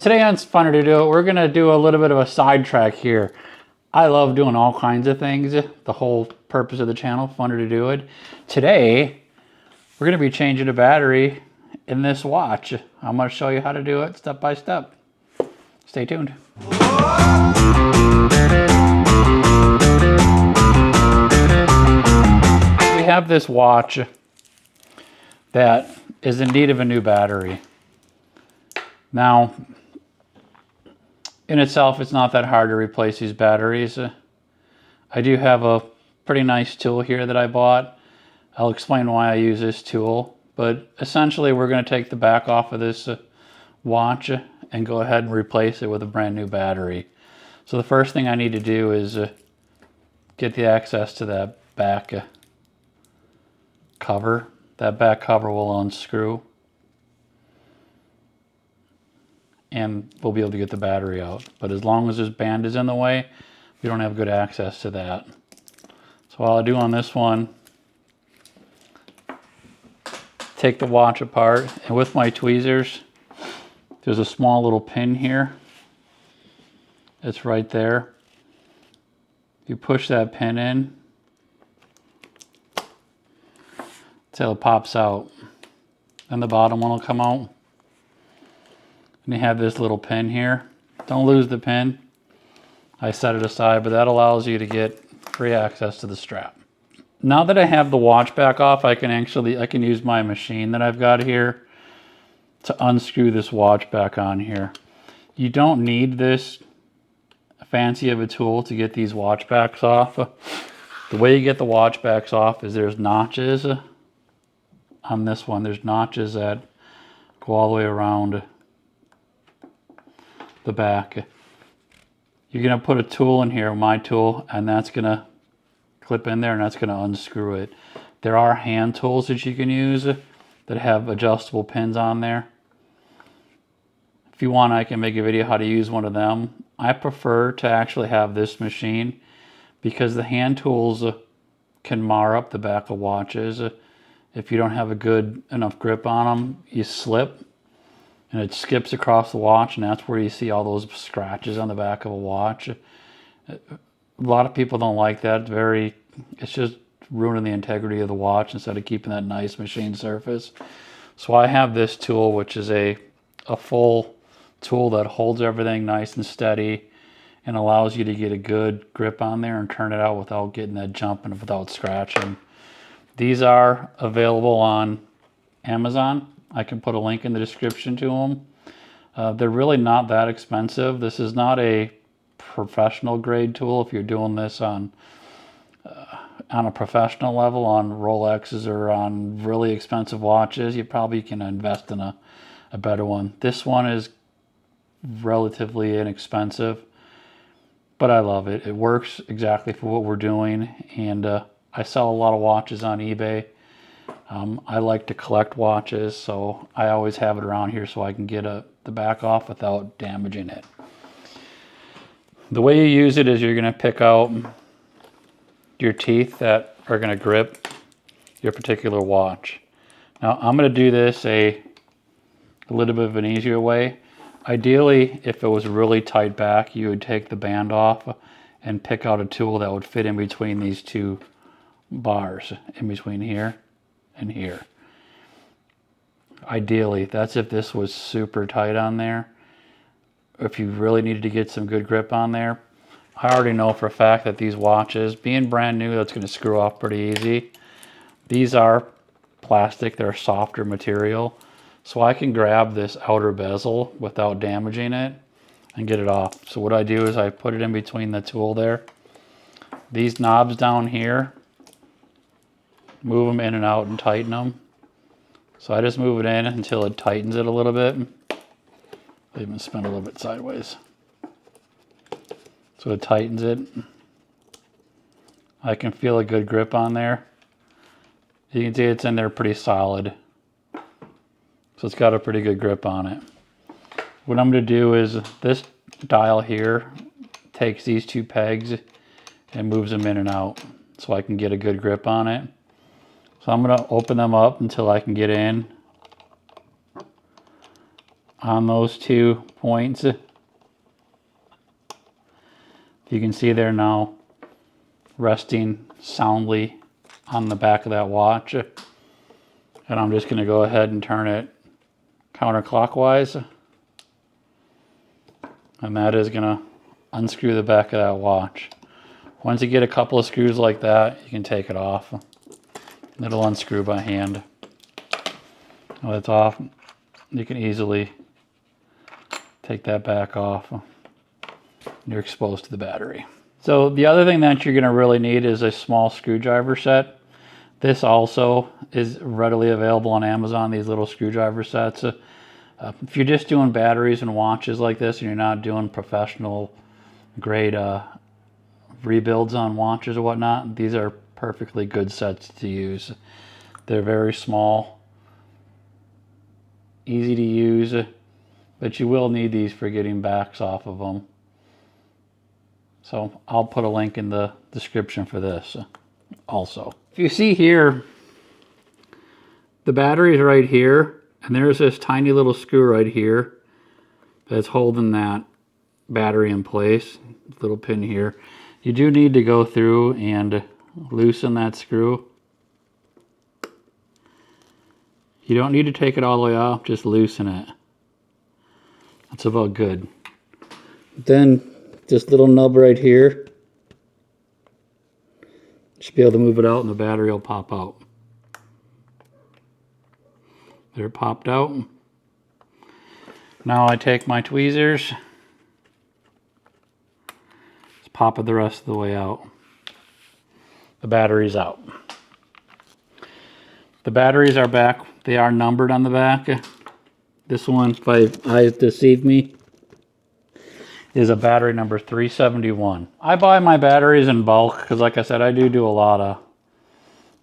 Today on Funner to Do It, we're going to do a little bit of a sidetrack here. I love doing all kinds of things. The whole purpose of the channel, Funner to Do It. Today, we're going to be changing a battery in this watch. I'm going to show you how to do it step by step. Stay tuned. We have this watch that is in need of a new battery. Now, in itself, it's not that hard to replace these batteries. I do have a pretty nice tool here that I bought. I'll explain why I use this tool, but essentially we're going to take the back off of this watch and go ahead and replace it with a brand new battery. So the first thing I need to do is get the access to that back cover. That back cover will unscrew, and we'll be able to get the battery out. But as long as this band is in the way, we don't have good access to that. So what I'll do on this one, take the watch apart, and with my tweezers, there's a small little pin here. It's right there. You push that pin in until it pops out. Then the bottom one will come out. And you have this little pin here. Don't lose the pin. I set it aside, but that allows you to get free access to the strap. Now that I have the watch back off, I can use my machine that I've got here to unscrew this watch back on here. You don't need this fancy of a tool to get these watch backs off. The way you get the watch backs off is there's notches on this one. There's notches that go all the way around the back. You're going to put a tool in here, my tool, and that's going to clip in there and that's going to unscrew it. There are hand tools that you can use that have adjustable pins on there. If you want, I can make a video how to use one of them. I prefer to actually have this machine because the hand tools can mar up the back of watches. If you don't have a good enough grip on them, you slip and it skips across the watch, and that's where you see all those scratches on the back of a watch. A lot of people don't like that. It's just ruining the integrity of the watch instead of keeping that nice machine surface. So I have this tool, which is a full tool that holds everything nice and steady and allows you to get a good grip on there and turn it out without getting that jump and without scratching. These are available on Amazon. I can put a link in the description to them. They're really not that expensive. This is not a professional grade tool. If you're doing this on a professional level, on Rolexes or on really expensive watches, you probably can invest in a better one. This one is relatively inexpensive, but I love it. It works exactly for what we're doing, and I sell a lot of watches on eBay. I like to collect watches, so I always have it around here so I can get the back off without damaging it. The way you use it is you're going to pick out your teeth that are going to grip your particular watch. Now I'm going to do this a little bit of an easier way. Ideally, if it was really tight back, you would take the band off and pick out a tool that would fit in between these two bars, in between here and here. Ideally, that's if this was super tight on there. If you really needed to get some good grip on there. I already know for a fact that these watches, being brand new, that's going to screw off pretty easy. These are plastic, they're a softer material, so I can grab this outer bezel without damaging it and get it off. So what I do is I put it in between the tool there. These knobs down here, move them in and out and tighten them. So I just move it in until it tightens it a little bit. I'll even spin a little bit sideways. So it tightens it. I can feel a good grip on there. You can see it's in there pretty solid. So it's got a pretty good grip on it. What I'm going to do is this dial here takes these two pegs and moves them in and out so I can get a good grip on it. So I'm going to open them up until I can get in on those 2 points. You can see they're now resting soundly on the back of that watch. And I'm just going to go ahead and turn it counterclockwise. And that is going to unscrew the back of that watch. Once you get a couple of screws like that, you can take it off. It'll unscrew by hand. When it's off, you can easily take that back off. You're exposed to the battery. So the other thing that you're going to really need is a small screwdriver set. This also is readily available on Amazon, these little screwdriver sets. If you're just doing batteries and watches like this and you're not doing professional grade rebuilds on watches or whatnot, these are perfectly good sets to use. They're very small, easy to use, but you will need these for getting backs off of them. So I'll put a link in the description for this also. If you see here, the battery is right here, and there's this tiny little screw right here that's holding that battery in place, little pin here. You do need to go through and loosen that screw. You don't need to take it all the way off, just loosen it. That's about good. Then this little nub right here, should be able to move it out and the battery will pop out. There, it popped out. Now I take my tweezers, just pop it the rest of the way out. The battery's out. The batteries are back. They are numbered on the back. This one, if my eyes deceive me, is a battery number 371. I buy my batteries in bulk because, like I said, I do a lot of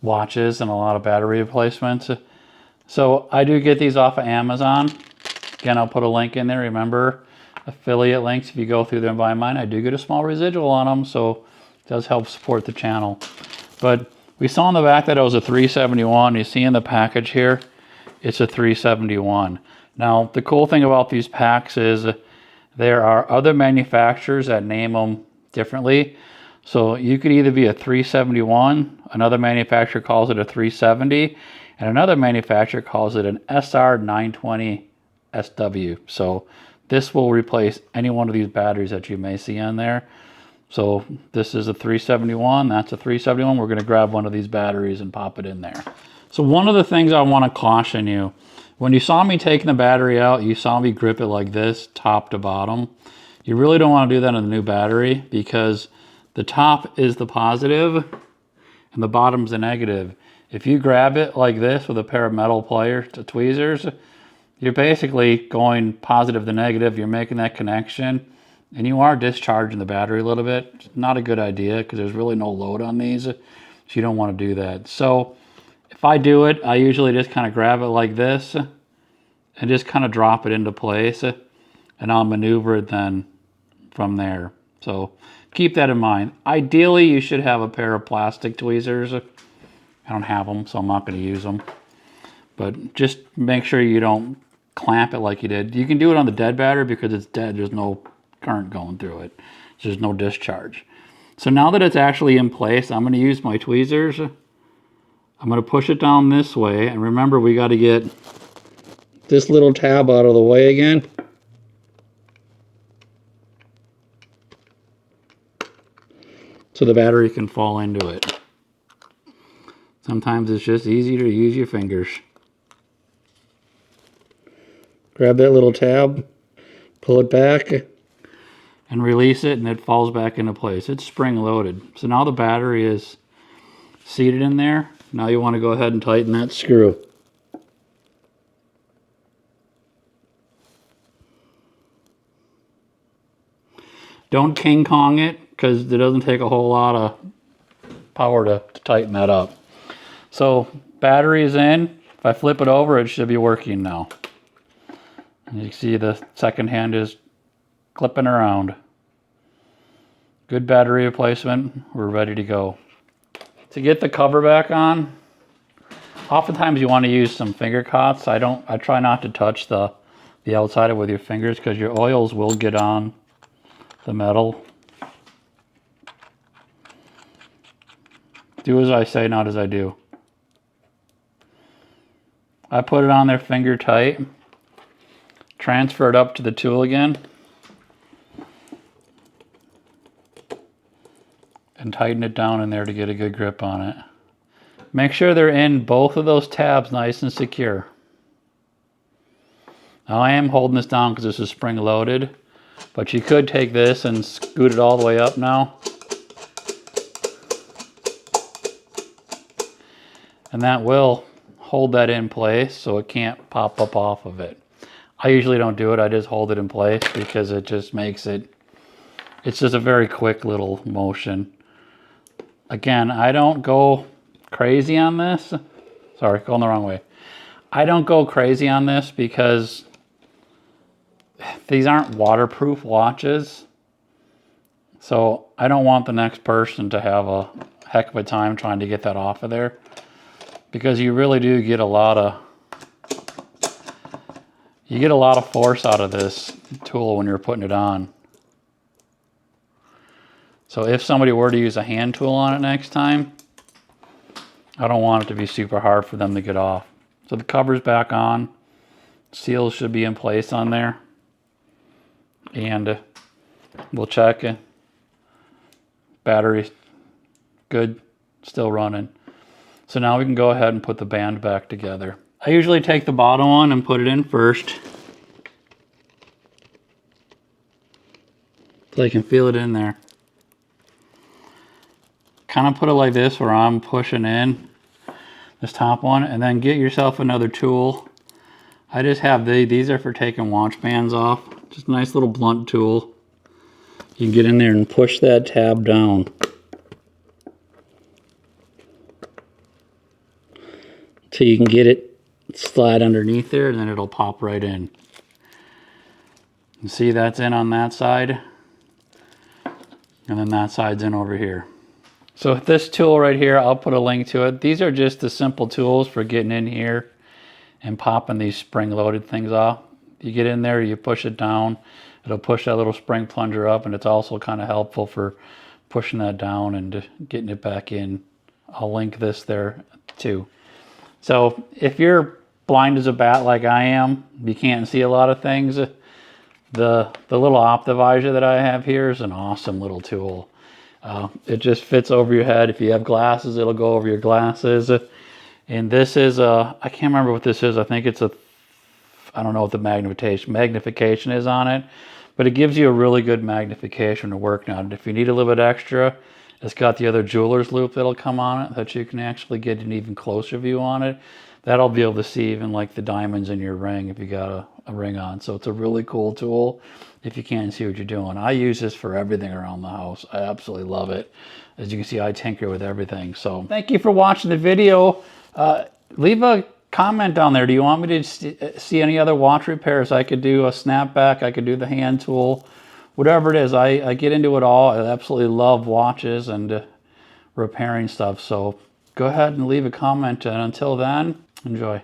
watches and a lot of battery replacements. So I do get these off of Amazon. Again, I'll put a link in there. Remember, affiliate links, if you go through there and buy mine, I do get a small residual on them, so it does help support the channel. But we saw on the back that it was a 371. You see in the package here, it's a 371. Now, the cool thing about these packs is there are other manufacturers that name them differently. So you could either be a 371, another manufacturer calls it a 370, and another manufacturer calls it an SR920 SW. So this will replace any one of these batteries that you may see on there. So this is a 371, that's a 371. We're going to grab one of these batteries and pop it in there. So one of the things I want to caution you, when you saw me taking the battery out, you saw me grip it like this, top to bottom. You really don't want to do that on the new battery because the top is the positive and the bottom's the negative. If you grab it like this with a pair of metal pliers to tweezers, you're basically going positive to negative. You're making that connection and you are discharging the battery a little bit. It's not a good idea because there's really no load on these, so you don't want to do that. So if I do it, I usually just kind of grab it like this and just kind of drop it into place, and I'll maneuver it then from there. So keep that in mind. Ideally, you should have a pair of plastic tweezers. I don't have them, so I'm not going to use them. But just make sure you don't clamp it like you did. You can do it on the dead battery because it's dead. There's no current going through it. There's no discharge. So now that it's actually in place, I'm going to use my tweezers. I'm going to push it down this way. And remember, we got to get this little tab out of the way again. So the battery can fall into it. Sometimes it's just easier to use your fingers. Grab that little tab, pull it back, and release it, and it falls back into place. It's spring loaded. So now the battery is seated in there. Now you want to go ahead and tighten that screw. Don't King Kong it, because it doesn't take a whole lot of power to tighten that up. So battery is in. If I flip it over, it should be working now. And you can see the second hand is clipping around. Good battery replacement. We're ready to go. To get the cover back on, oftentimes you want to use some finger cots. I try not to touch the the outside of it with your fingers because your oils will get on the metal. Do as I say, not as I do. I put it on there finger tight. Transfer it up to the tool again. And tighten it down in there to get a good grip on it. Make sure they're in both of those tabs nice and secure. Now I am holding this down because this is spring loaded, but you could take this and scoot it all the way up now. And that will hold that in place so it can't pop up off of it. I usually don't do it, I just hold it in place because it just makes it, it's just a very quick little motion. Again, I don't go crazy on this. Sorry, going the wrong way. I don't go crazy on this because these aren't waterproof watches. So I don't want the next person to have a heck of a time trying to get that off of there. Because you really do get a lot of force out of this tool when you're putting it on. So if somebody were to use a hand tool on it next time, I don't want it to be super hard for them to get off. So the cover's back on. Seals should be in place on there. And we'll check it. Battery good, still running. So now we can go ahead and put the band back together. I usually take the bottom one and put it in first. So I can feel it in there. Kind of put it like this where I'm pushing in this top one, and then get yourself another tool. I just have these are for taking watch bands off. Just a nice little blunt tool. You can get in there and push that tab down. So you can get it slide underneath there, and then it'll pop right in. You see that's in on that side, and then that side's in over here. So this tool right here, I'll put a link to it. These are just the simple tools for getting in here and popping these spring-loaded things off. You get in there, you push it down, it'll push that little spring plunger up, and it's also kind of helpful for pushing that down and getting it back in. I'll link this there too. So if you're blind as a bat like I am, you can't see a lot of things, the little Optivisor that I have here is an awesome little tool. It just fits over your head. If you have glasses, it'll go over your glasses. And this is I can't remember what this is. I think it's I don't know what the magnification is on it, but it gives you a really good magnification to work on. If you need a little bit extra, it's got the other jeweler's loop that'll come on it that you can actually get an even closer view on it. That'll be able to see even like the diamonds in your ring if you got a ring on. So it's a really cool tool if you can't see what you're doing. I use this for everything around the house. I absolutely love it. As you can see, I tinker with everything. So thank you for watching the video. Leave a comment down there. Do you want me to see any other watch repairs? I could do a snapback. I could do the hand tool. Whatever it is, I get into it all. I absolutely love watches and repairing stuff. So go ahead and leave a comment. And until then, enjoy.